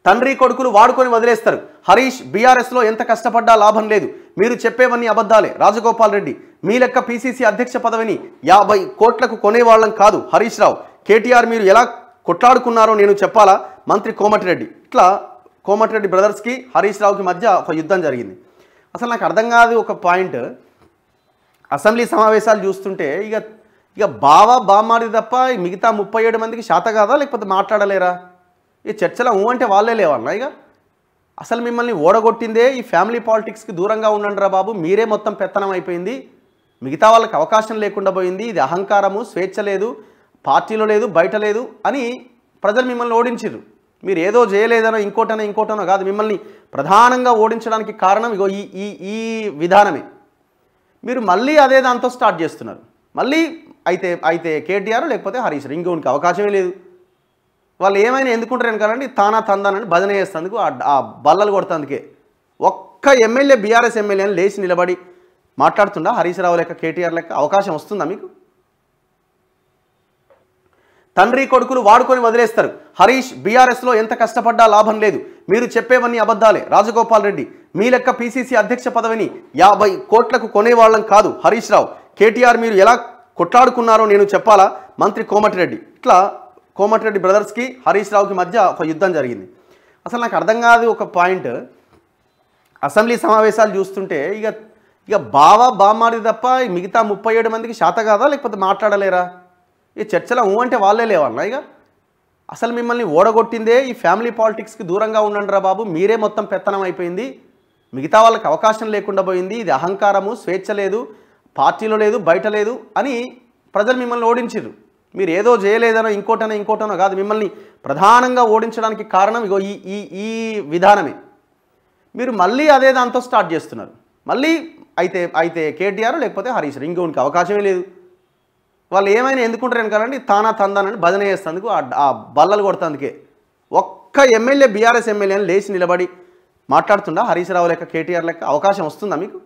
తండ్రి కొడుకులు వాడుకొని వదిలేస్తారు. హరీష్ బీఆర్ఎస్ లో ఎంత కష్టపడ్డా లాభం లేదు, మీరు చెప్పేవన్నీ అబద్ధాలే. రాజగోపాల్ రెడ్డి మీ లెక్క పీసీసీ అధ్యక్ష పదవిని 50 కోట్లకు కొనేవాళ్ళం కాదు. హరీష్ రావు కేటీఆర్ మీరు ఎలా కొట్లాడుకున్నారో నేను చెప్పాలా? మంత్రి కోమటిరెడ్డి. ఇట్లా కోమటిరెడ్డి బ్రదర్స్కి హరీష్ రావుకి మధ్య ఒక యుద్ధం జరిగింది. అసలు నాకు అర్థం కాదు ఒక పాయింట్. అసెంబ్లీ సమావేశాలు చూస్తుంటే ఇక బామ్మాడి తప్ప మిగతా 37 మందికి శాత కాదా, లేకపోతే మాట్లాడలేరా? ఈ చర్చలో అంటే వాళ్ళే లేవన్నా. ఇక అసలు మిమ్మల్ని ఓడగొట్టిందే ఈ ఫ్యామిలీ పాలిటిక్స్కి దూరంగా ఉండండి రా బాబు, మీరే మొత్తం పెత్తనం అయిపోయింది, మిగతా వాళ్ళకి అవకాశం లేకుండా పోయింది, ఇది అహంకారము, స్వేచ్ఛ లేదు, పార్టీలో లేదు, బయట లేదు అని ప్రజలు మిమ్మల్ని ఓడించారు. మీరు ఏదో చేయలేదనో ఇంకోటనో కాదు, మిమ్మల్ని ప్రధానంగా ఓడించడానికి కారణం ఇగో ఈ విధానమే. మీరు మళ్ళీ అదే దాంతో స్టార్ట్ చేస్తున్నారు. మళ్ళీ అయితే కేటీఆర్ లేకపోతే హరీష్ రావు, ఇంకోనికి అవకాశమే లేదు. వాళ్ళు ఏమైనా ఎందుకుంటారు కదండి, తానా తందానని భజన చేస్తేందుకు, ఆ బల్లలు కొడుతందుకే. ఒక్క ఎమ్మెల్యే బీఆర్ఎస్ ఎమ్మెల్యేని లేచి నిలబడి మాట్లాడుతుండా హరీష్ రావు లెక్క, కేటీఆర్ లెక్క? అవకాశం వస్తుందా మీకు? తండ్రి కొడుకులు వాడుకొని వదిలేస్తారు. హరీష్ బీఆర్ఎస్ లో ఎంత కష్టపడ్డా లాభం లేదు, మీరు చెప్పేవన్నీ అబద్ధాలే. రాజగోపాల్ రెడ్డి మీ లెక్క పీసీసీ అధ్యక్ష పదవిని 50 కోట్లకు కొనేవాళ్ళం కాదు. హరీష్ రావు కేటీఆర్ మీరు ఎలా కొట్లాడుకున్నారో నేను చెప్పాలా? మంత్రి కోమటిరెడ్డి. ఇట్లా కోమటిరెడ్డి బ్రదర్స్కి హరీష్ రావుకి మధ్య ఒక యుద్ధం జరిగింది. అసలు నాకు అర్థం కాదు ఒక పాయింట్. అసెంబ్లీ సమావేశాలు చూస్తుంటే ఇక బామ్మాడి తప్ప మిగతా 37 మందికి శాత కాదా, లేకపోతే మాట్లాడలేరా? ఈ చర్చలో అంటే వాళ్ళే లేవన్నా. ఇక అసలు మిమ్మల్ని ఓడగొట్టిందే ఈ ఫ్యామిలీ పాలిటిక్స్కి దూరంగా ఉండండి రా బాబు, మీరే మొత్తం పెత్తనం అయిపోయింది, మిగతా వాళ్ళకి అవకాశం లేకుండా పోయింది, ఇది అహంకారము, స్వేచ్ఛ లేదు, పార్టీలో లేదు, బయట లేదు అని ప్రజలు మిమ్మల్ని ఓడించారు. మీరు ఏదో చేయలేదనో ఇంకోటనో కాదు, మిమ్మల్ని ప్రధానంగా ఓడించడానికి కారణం ఇగో ఈ విధానమే. మీరు మళ్ళీ అదే దాంతో స్టార్ట్ చేస్తున్నారు. మళ్ళీ అయితే కేటీఆర్ లేకపోతే హరీష్ రావు, ఇంకోనికి అవకాశమే లేదు. వాళ్ళు ఏమైనా ఎందుకుంటారు కదండి, తానా తందానని భజన చేస్తేందుకు, ఆ బల్లలు కొడుతందుకే. ఒక్క ఎమ్మెల్యే బీఆర్ఎస్ ఎమ్మెల్యేని లేచి నిలబడి మాట్లాడుతుండా హరీష్ రావు లెక్క, కేటీఆర్ లెక్క? అవకాశం వస్తుందా మీకు?